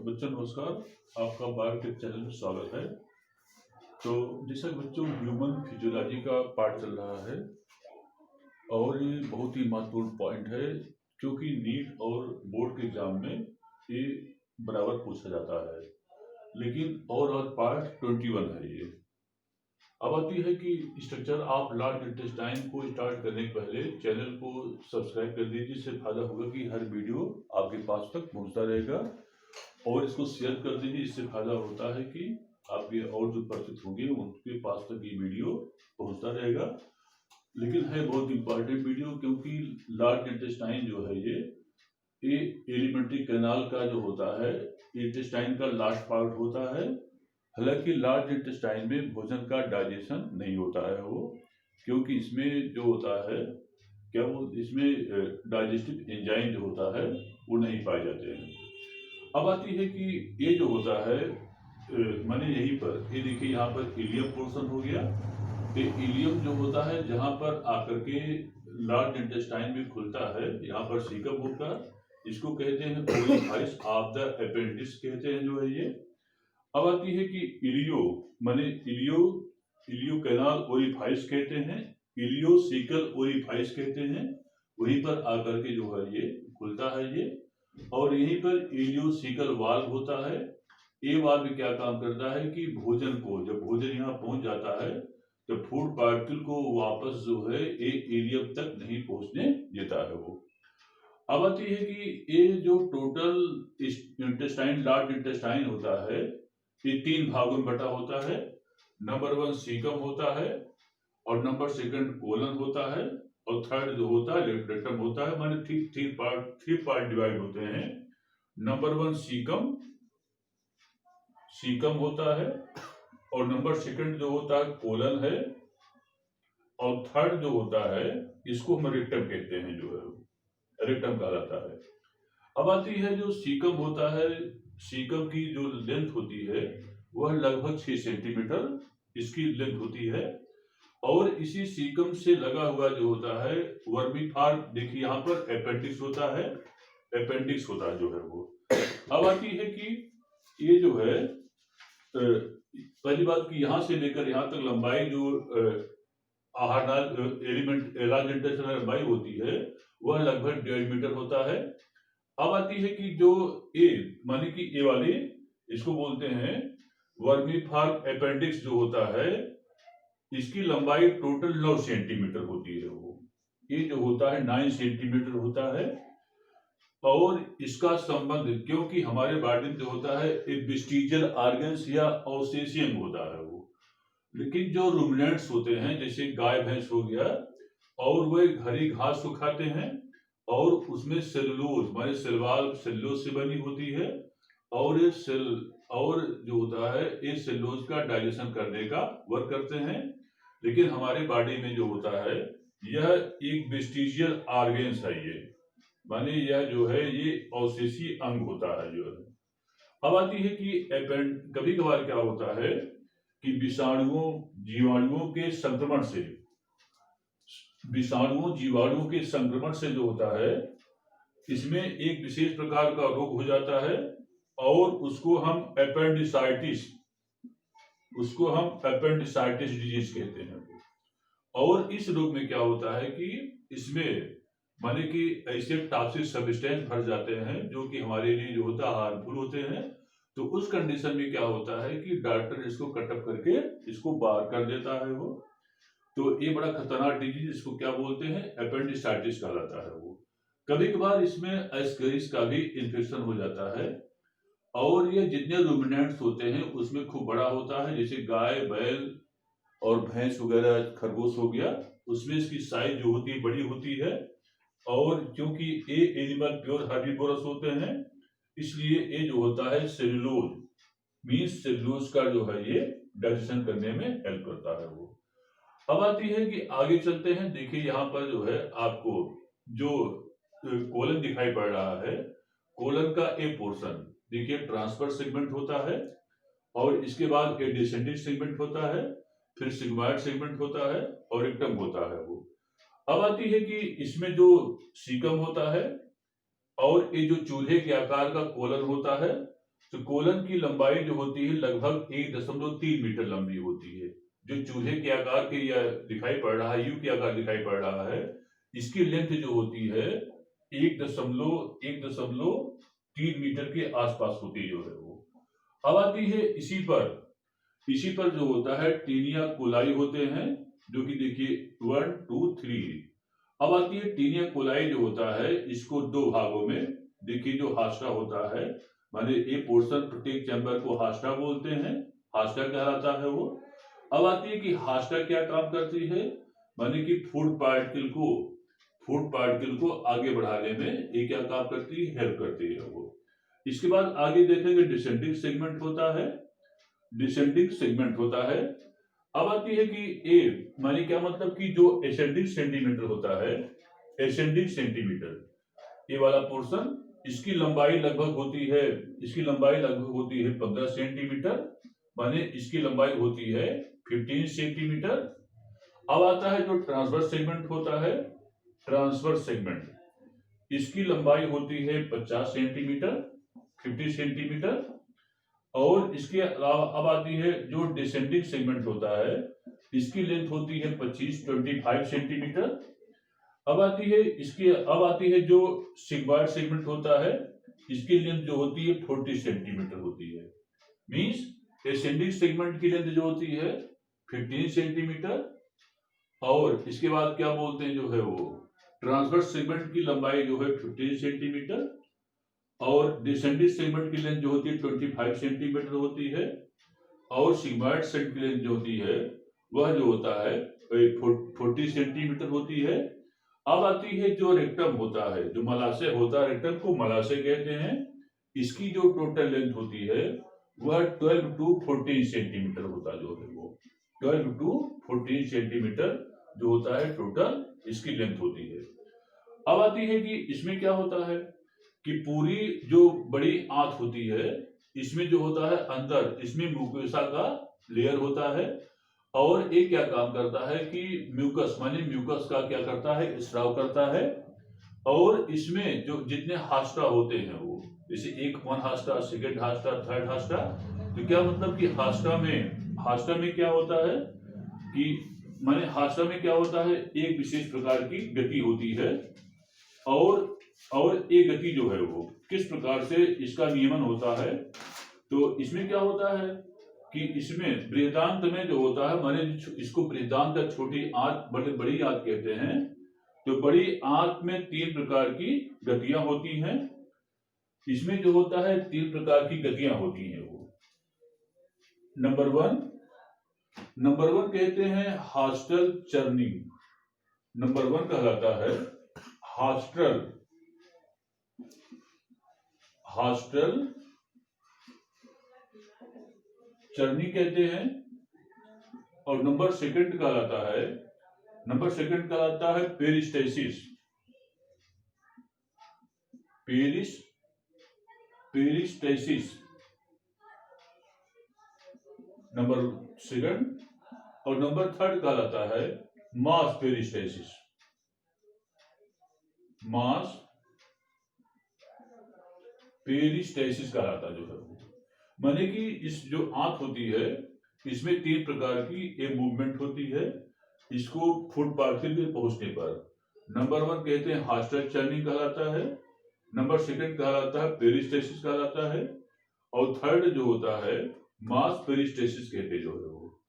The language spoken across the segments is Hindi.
बच्चों नमस्कार। आपका बायोटेक चैनल में स्वागत है। तो जैसा कि बच्चों ह्यूमन फिजियोलॉजी का पार्ट चल रहा है और ये बहुत ही महत्वपूर्ण पॉइंट है क्योंकि नीट और बोर्ड के एग्जाम में ये बराबर पूछा जाता है। लेकिन और पार्ट 21 है ये। अब आती है कि स्ट्रक्चर ऑफ लार्ज इंटेस्टाइन को स्टार्ट करने के पहले चैनल को सब्सक्राइब कर दीजिए। इससे फायदा होगा कि हर वीडियो आपके पास तक पहुंचता रहेगा और इसको शेयर कर दीजिए। इससे फायदा होता है कि आपके और जो परिचित होंगे उनके पास तक ये वीडियो पहुंचता रहेगा। लेकिन है बहुत इंपॉर्टेंट वीडियो क्योंकि लार्ज इंटेस्टाइन जो है ये एलिमेंट्री कैनाल का जो होता है इंटेस्टाइन का लास्ट पार्ट होता है। हालांकि लार्ज इंटेस्टाइन में भोजन का डाइजेशन नहीं होता है वो, क्योंकि इसमें जो होता है क्या वो इसमें डाइजेस्टिव एंजाइम जो होता है वो नहीं पाए जाते हैं। अब आती है कि ये जो होता है माने यहीं पर ये देखिए यहाँ पर इलियम पोर्शन हो गया। ये इलियम जो होता है जहाँ पर आकर के लार्ज इंटेस्टाइन में खुलता है, यहाँ पर सीकम होता है, इसको कहते हैं ओरिफाइस ऑफ द अपेंडिक्स कहते हैं जो है ये। अब आती है कि इलियो माने इलियो कैनाल ओरिफाइस कहते हैं, इलियोसीकल ओरिफाइस कहते हैं। वहीं पर आकर के जो है ये खुलता है ये, और यहीं पर इलियोसीकल वाल्व होता है। ये वाल्व क्या काम करता है कि भोजन को जब भोजन यहाँ पहुंच जाता है तो फूड पार्टिकल को वापस जो है ये इलियम तक नहीं पहुंचने देता है वो। अब आती है कि ये जो टोटल इंटेस्टाइन लार्ज इंटेस्टाइन होता है ये 3 भागों में बटा होता है। नंबर 1 सीकम होता है और नंबर 2 कोलन होता है और थर्ड जो होता है रेक्टम होता है। माने 3 पार्ट डिवाइड होते हैं। नंबर 1 सीकम होता है और नंबर 2 जो होता है कोलन है और थर्ड जो होता है इसको हम रेक्टम कहते हैं, जो है रेक्टम कहलाता है। अब आती है जो सीकम होता है, सीकम की जो लेंथ होती है वह लगभग 6 सेंटीमीटर इसकी लेंथ होती है। और इसी सीकम से लगा हुआ जो होता है वर्मीफॉर्म, देखिए यहाँ पर अपेंडिक्स होता है, अपेंडिक्स होता है जो है वो। अब आती है कि ये जो है पहली बात कि यहाँ से लेकर यहाँ तक लंबाई जो एलिमेंट लार्ज इंटेस्टाइन लंबाई होती है वह लगभग 1.5 मीटर होता है। अब आती है कि जो ए माने कि ए वाली इसको बोलते हैं वर्मीफॉर्म अपेंडिक्स जो होता है, इसकी लंबाई टोटल 9 सेंटीमीटर होती है वो। ये जो होता है 9 सेंटीमीटर होता है। और इसका संबंध क्योंकि हमारे बॉडी में जो होता है एक वेस्टिजियल ऑर्गन्स या ऑसेसियम होता है वो। लेकिन जो रूमिनेंट्स होते हैं जैसे गाय भैंस हो गया और वे हरी घास को खाते हैं और उसमें सेलुलोज माने सेलवाल सेलुलोज से बनी होती है और ये सेल और जो होता है ये सेलुलोज का डाइजेशन करने का वर्क करते हैं। लेकिन हमारे बॉडी में जो होता है यह एक वेस्टिजियल ऑर्गन्स है ये, माने यह जो है ये अवशेषी अंग होता है जो है। अब आती है कि कभी कभार क्या होता है कि विषाणुओं जीवाणुओं के संक्रमण से जो होता है इसमें एक विशेष प्रकार का रोग हो जाता है और उसको हम एपेंडिसाइटिस डिजीज कहते हैं। और इस रोग में क्या होता है कि इसमें माने कि ऐसे टॉक्सिक सब्सटेंस भर जाते हैं जो कि हमारे लिए जो होता है हार्मफुल होते हैं। तो उस कंडीशन में क्या होता है कि डॉक्टर इसको कटअप करके इसको बाहर कर देता है वो। तो ये बड़ा खतरनाक डिजीज इसको क्या बोलते हैं एपेंडिसाइटिस कहलाता है वो। कभी कभार इसमें एस्केरिस का भी इन्फेक्शन हो जाता है और ये जितने रूमिनेंट्स होते हैं उसमें खूब बड़ा होता है, जैसे गाय बैल और भैंस वगैरह खरगोश हो गया, उसमें इसकी साइज जो होती है बड़ी होती है। और क्योंकि ये एनिमल प्योर हर्बीवोरस होते हैं इसलिए ये जो होता है सेलुलोज का जो है ये डाइजेशन करने में हेल्प करता है वो। अब आती है कि आगे चलते हैं। देखिए यहाँ पर जो है आपको जो कोलन दिखाई पड़ रहा है, कोलन का ए पोर्शन देखिए ट्रांसफर सेगमेंट होता है और इसके बाद ए डिसेंडिंग सेगमेंट होता है, फिर सिग्मॉइड सेगमेंट होता है और रेक्टम होता है वो। अब आती है कि इसमें जो सीकम होता है और ये जो चूल्हे के आकार का कोलन होता है तो कोलन की लंबाई जो होती है लगभग 1.3 मीटर लंबी होती है। जो चूहे के आकार के या दिखाई पड़ रहा है, यू के आकार दिखाई पड़ रहा है, इसकी लेंथ जो होती है 1.3 मीटर के आसपास होती है जो है वो। अब आती है इसी पर जो होता है टीनिया कोलाई होते हैं, जो कि देखिए 1 2 3। अब आती है टीनिया कोलाई जो होता है, इसको दो भागों में देखिए, जो हास्टा होता है, माने ए पोर्शन प्रत्येक चैम्बर को हास्टा बोलते हैं, हास्टा कहलाता है वो। अब आती है कि हास्टा क्या काम करती है, माने कि फूड पार्टिकल को आगे बढ़ाने में ये क्या काम करती है, हेल्प करती है वो। इसके बाद आगे देखेंगे डिसेंडिंग सेगमेंट होता है। अब आती है कि ए माने क्या मतलब कि जो एसेंडिंग सेंटीमीटर ये वाला पोर्शन, इसकी लंबाई लगभग होती है 15 सेंटीमीटर, माने इसकी लंबाई होती है 15 सेंटीमीटर। अब आता है जो ट्रांसवर्स सेगमेंट, इसकी लंबाई होती है 50 सेंटीमीटर। और इसके अलावा अब आती है जो डिसेंडिंग सेगमेंट होता है, इसकी लेंथ होती है 25 सेंटीमीटर। अब आती है जो सिग्मॉइड सेगमेंट होता है, इसकी लेंथ जो होती है 40 सेंटीमीटर होती है। मींस एसेंडिंग सेगमेंट की लेंथ जो होती है 15 सेंटीमीटर, और इसके बाद क्या बोलते हैं जो है वो ट्रांसवर्स सेगमेंट की लंबाई जो है 15 सेंटीमीटर, और डिसेंडिंग सेगमेंट की लेंथ जो होती है 25 सेंटीमीटर होती है, और सिग्मॉइड सेगमेंट की लेंथ जो होती है वह जो होता है 40 सेंटीमीटर होती है। अब आती है जो रेक्टम होता है, जो मलाशय होता है, रेक्टम को मलाशय कहते हैं, इसकी जो टोटल लेंथ होती है वह 12 to 14 सेंटीमीटर होता है जो है वो 12 to 14 सेंटीमीटर जो होता है टोटल इसकी लेंथ होती है। अब आती है कि इसमें क्या होता है कि पूरी जो बड़ी आंत होती है, इसमें जो होता है अंदर इसमें म्यूकोसा का लेयर होता है, और ये क्या काम करता है कि म्यूकस का क्या करता है, स्राव करता है। और इसमें जो जितने हास्टा होते हैं वो, जैसे एक 1 हास्टा, सेकेंड हास्टा, थर्ड हास्टा, तो क्या मतलब कि हास्टा में क्या होता है कि माने हास्टा में क्या होता है, एक विशेष प्रकार की गति होती है, और ये गति जो है वो किस प्रकार से इसका नियमन होता है। तो इसमें क्या होता है कि इसमें बृहदांत में जो होता है, माने इसको बृहदांत या छोटी आंत बड़ी आंत कहते हैं। तो बड़ी आंत में 3 प्रकार की गतियां होती हैं। इसमें जो होता है 3 प्रकार की गतियां होती हैं वो। नंबर वन कहते हैं हास्टल चर्निंग। नंबर 1 कहलाता है हास्टल चर्निंग कहते हैं। और नंबर सेकंड कहलाता है पेरिस्टेसिस। Number second. और नंबर थर्ड कहलाता है मास पेरिस्टेसिस। कहलाता जो है, माने कि इस जो आंत होती है इसमें 3 प्रकार की ये मूवमेंट होती है। इसको फूड पार्टिकल में पहुंचने पर नंबर 1 कहते हैं हास्टल चर्निंग कहलाता है, नंबर सेकंड कहलाता है पेरिस्टेसिस कहलाता है, और थर्ड जो होता है मास पेरिस्टेसिस कहते जो है वो।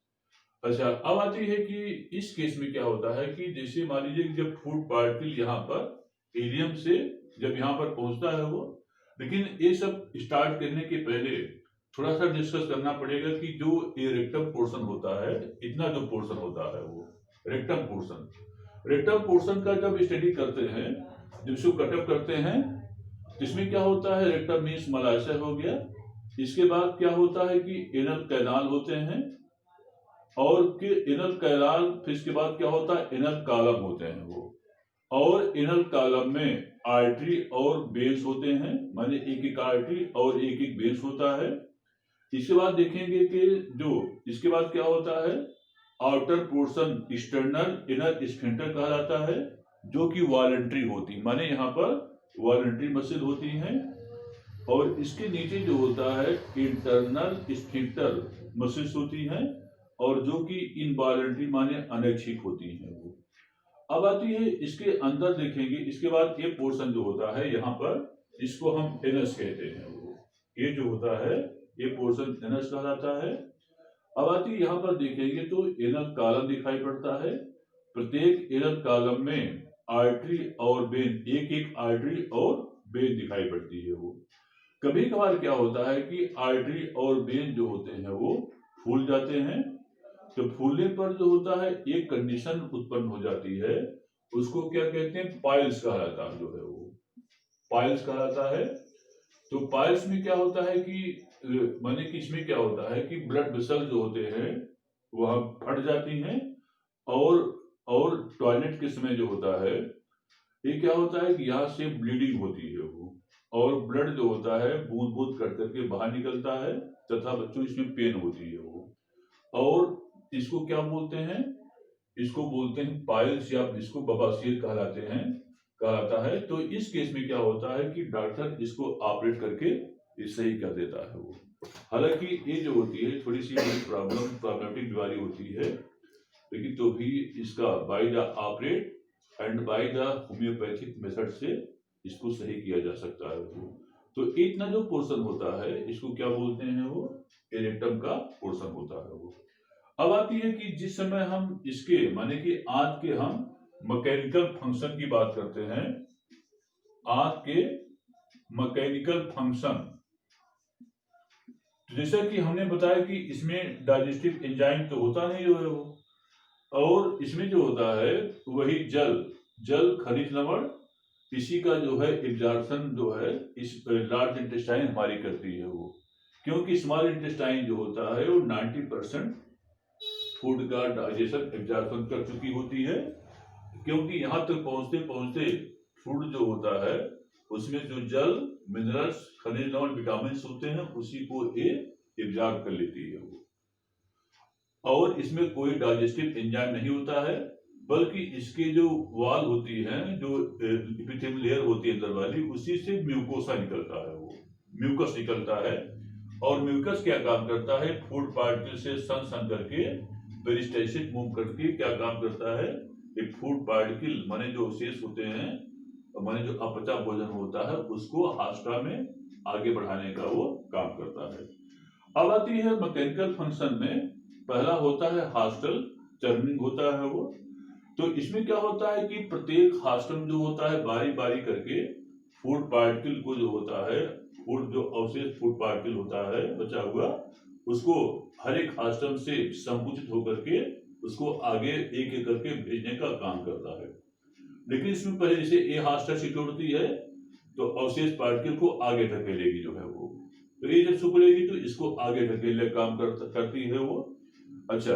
अच्छा, अब आती है कि इस केस में क्या होता है कि जैसे मान लीजिए कि जब फूड पार्टिकल यहाँ पर एरियम से जब यहाँ पर पहुंचता है वो, लेकिन ये सब स्टार्ट करने के पहले थोड़ा सा डिस्कस करना पड़ेगा कि जो ये रेक्टम पोर्शन होता है, इतना जो पोर्शन होता है वो रेक्टम पोर्शन का जब स्टडी करते हैं, जब इसको कटअप करते हैं, इसमें क्या होता है, रेक्टम मीन्स मलाशय हो गया। इसके बाद क्या होता है कि एनल कैनाल होते हैं, और एनल कैनाल, फिर इसके बाद क्या होता है एनल कॉलम होते हैं वो, और एनल कॉलम में आर्टरी और वेन्स होते हैं, माने एक आर्टरी और एक वेन्स होता है। इसके बाद देखेंगे कि जो इसके बाद क्या होता है, outer portion external inner sphincter कहा जाता है, जो कि वॉलंटरी होती, माने यहाँ पर वॉलंटरी मसल होती हैं। और इसके नीचे जो होता है इंटरनल स्फिंक्टर मसल्स होती हैं, और जो कि इनवॉलंटरी माने अनैच्छिक होती हैं वो। अब आती है इसके अंदर देखेंगे, इसके बाद ये पोर्शन जो होता है यहाँ पर, इसको हम एनस कहते हैं वो। ये जो होता है ये पोर्शन एनस कहलाता है। अब आती है यहाँ पर देखेंगे तो एनल कॉलम दिखाई पड़ता है। प्रत्येक एनल कॉलम में आर्टरी और वेन, एक एक आर्टरी और वेन दिखाई पड़ती है वो। कभी कभार क्या होता है कि आर्टरी और वेन जो होते हैं वो फूल जाते हैं। तो फूलने पर जो होता है एक कंडीशन उत्पन्न हो जाती है, उसको क्या कहते हैं, पाइल्स कहलाता है जो है वो, पाइल्स कहलाता है। तो पाइल्स में क्या होता है कि माने कि इसमें क्या होता है कि ब्लड वेसल जो होते हैं वह फट जाती हैं, और टॉयलेट के समय जो होता है ये क्या होता है कि यहाँ से ब्लीडिंग होती है वो, और ब्लड जो होता है बूंद बूंद कर करके बाहर निकलता है, तथा बच्चों इसमें पेन होती है वो। और इसको क्या बोलते हैं, इसको बोलते हैं पाइल्स, या इसको बवासीर कहलाता है। तो इस केस में क्या होता है कि डॉक्टर इसको ऑपरेट करके ये सही कर देता है वो। हालांकि ये जो होती है थोड़ी सी प्रॉब्लमेटिक बीमारी होती है, लेकिन तो भी इसका by the operate and by the homeopathic method से इसको सही किया जा सकता है वो। तो इतना जो पोर्शन होता है इसको क्या बोलते हैं वो, एरेक्टम का पोर्शन होता है वो। अब आती है कि जिस समय हम इसके माने कि आंत के हम मैकेनिकल फंक्शन की बात करते हैं, आंत के मैकेनिकल फंक्शन, तो जैसा कि हमने बताया कि इसमें डाइजेस्टिव एंजाइम तो होता नहीं जो है वो, और इसमें जो होता है वही जल खनिज लवण, इसी का जो है एब्जॉर्प्शन जो है इस लार्ज इंटेस्टाइन हमारी करती है वो। क्योंकि स्मॉल इंटेस्टाइन जो होता है वो 90% फूड का डाइजेशन एब्जॉर्प्शन कर चुकी होती है। क्योंकि यहाँ तक पहुंचते पहुंचते फूड जो होता है उसमें जो जल, मिनरल्स, खनिज लवण, विटामिन होते हैं उसी को ये एब्जॉर्ब कर लेती है वो। और इसमें कोई डाइजेस्टिव एंजाइम नहीं होता है, बल्कि इसके जो वॉल होती है, जो एपिथेलियल लेयर होती है अंदर वाली, उसी से म्यूकोसा निकलता है वो, म्यूकस निकलता है। और म्यूकस क्या काम करता है, फूड पार्टिकल से सन करके पेरिस्टाल्सिस मूव करके क्या काम करता है, ये फूड पार्टिकल माने जो शेष होते हैं, माने जो अपचा भोजन होता है उसको हास्टा में आगे बढ़ाने का वो काम करता है। अब आती है मैकेनिकल फंक्शन में, पहला होता है हास्टल चर्निंग होता है वो। तो इसमें क्या होता है कि प्रत्येक हास्टल जो होता है बारी बारी करके फूड पार्टिकल को जो होता है, फूड जो अवशेष फूड पार्टिकल होता है बचा हुआ, उसको हर एक हास्टल से संकुचित होकर के उसको आगे एक एक करके भेजने का काम करता है। लेकिन इसमें पहले जैसे ए हास्टल सिक्योरिटी है तो अवशेष पार्टिकल को आगे ढकेलेगी जो है वो, तो ये जब सिकुड़ेगी तो इसको आगे ढकेलने का काम करती है वो। अच्छा,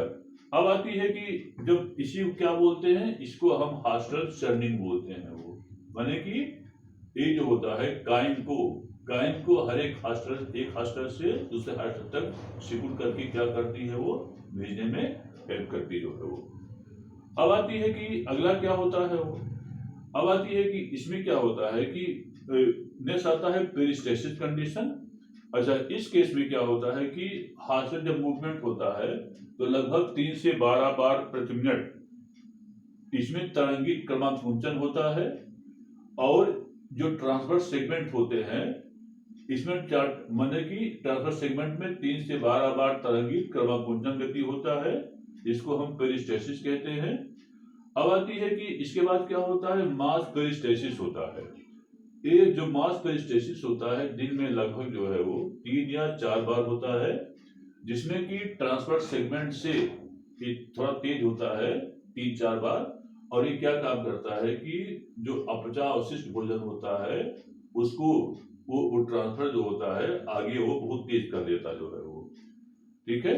अब आती है कि जब इसी क्या बोलते हैं, इसको हम हास्टल चर्निंग बोलते हैं वो। माने कि ये जो होता है काइन को हर एक हास्टल से दूसरे हास्टल तक सिकुड़ करके क्या करती है वो, भेजने में हेल्प करती है वो। अब आती है कि अगला क्या होता है वो, अब आती है कि इसमें क्या होता है कि नेक्स्ट आता है पेरिस्टेसिस कंडीशन। अच्छा, इस केस में क्या होता है कि हाथ से जब मूवमेंट होता है तो लगभग 3 से 12 बार प्रति मिनट इसमें तरंगित क्रमांकन होता है। और जो ट्रांसवर्स सेगमेंट होते हैं इसमें माने कि ट्रांसवर्स सेगमेंट में 3 से 12 बार तरंगित क्रमांकन गति होता है, इसको हम पेरिस्टेसिस कहते हैं। अब आती है कि इसके बाद क्या होता है, मास पेरिस्टेसिस होता है। ये जो मास पेरिस्टेसिस होता है दिन में लगभग जो है वो 3 या 4 बार होता है, जिसमें कि ट्रांसवर्स सेगमेंट से थोड़ा तेज होता है 3-4 बार। और ये क्या काम करता है कि जो अपचा अवशिष्ट भोजन होता है उसको वो ट्रांसफर जो होता है आगे वो बहुत तेज कर देता जो है वो। ठीक है,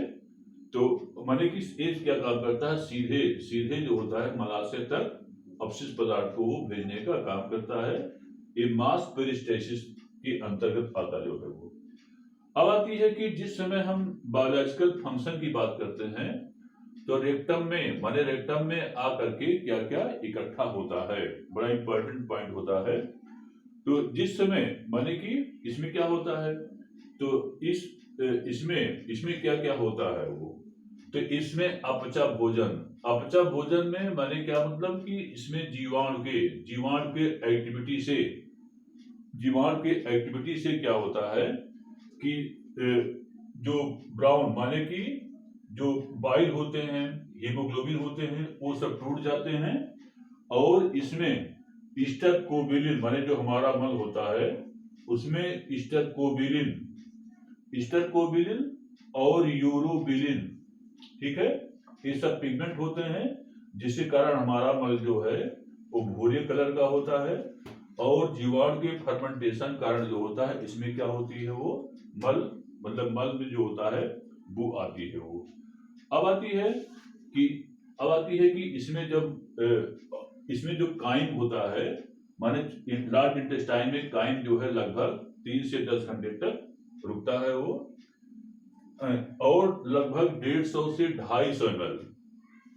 तो माने कि एज क्या काम करता है, सीधे जो होता है मलाशय तक अपशिष्ट पदार्थ को वो भेजने का काम करता है। ये मास पेरिस्टेसिस के अंतर्गत आता जो है वो। अब आती है कि जिस समय हम बायोलॉजिकल फंक्शन की बात करते हैं तो रेक्टम में आकर के क्या क्या इकट्ठा होता है, बड़ा इंपॉर्टेंट पॉइंट होता है। तो जिस समय माने कि इसमें क्या होता है, तो इसमें क्या क्या होता है वो, तो इसमें अपचा भोजन, अपचा भोजन में माने क्या मतलब कि इसमें जीवाणु के एक्टिविटी से क्या होता है कि जो ब्राउन माने कि जो बाइल होते हैं, हीमोग्लोबिन होते हैं, वो सब टूट जाते हैं और इसमें स्टरकोबिलिन माने जो हमारा मल होता है उसमें स्टरकोबिलिन और यूरोबिलिन, ठीक है, ये सब पिगमेंट होते हैं जिसके कारण हमारा मल जो है वो भूरे कलर का होता है और जीवाणु के फर्मेंटेशन कारण जो होता है इसमें क्या होती है वो मल मतलब मल में जो होता है वो आती है वो। अब आती है कि इसमें जो काइम होता है माने लार्ज इंटेस्टाइन में काइम जो है लगभग 3 से 10 घंटे तक रुकता है वो और लगभग 150 से 250 ml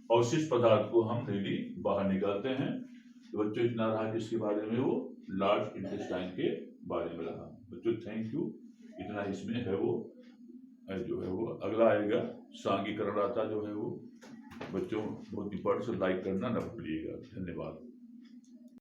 अवशिष्ट पदार्थ को हम डेली बाहर निकालते हैं। तो बच्चों इतना रहा जिसके बारे में वो लार्ज इंटेस्टाइन के बारे में रहा। बच्चों थैंक यू, इतना इसमें है वो जो है वो अगला आएगा सांघीकरण आता जो है वो। बच्चों बहुत इंपॉर्टेंट से लाइक करना न भूलिएगा। धन्यवाद।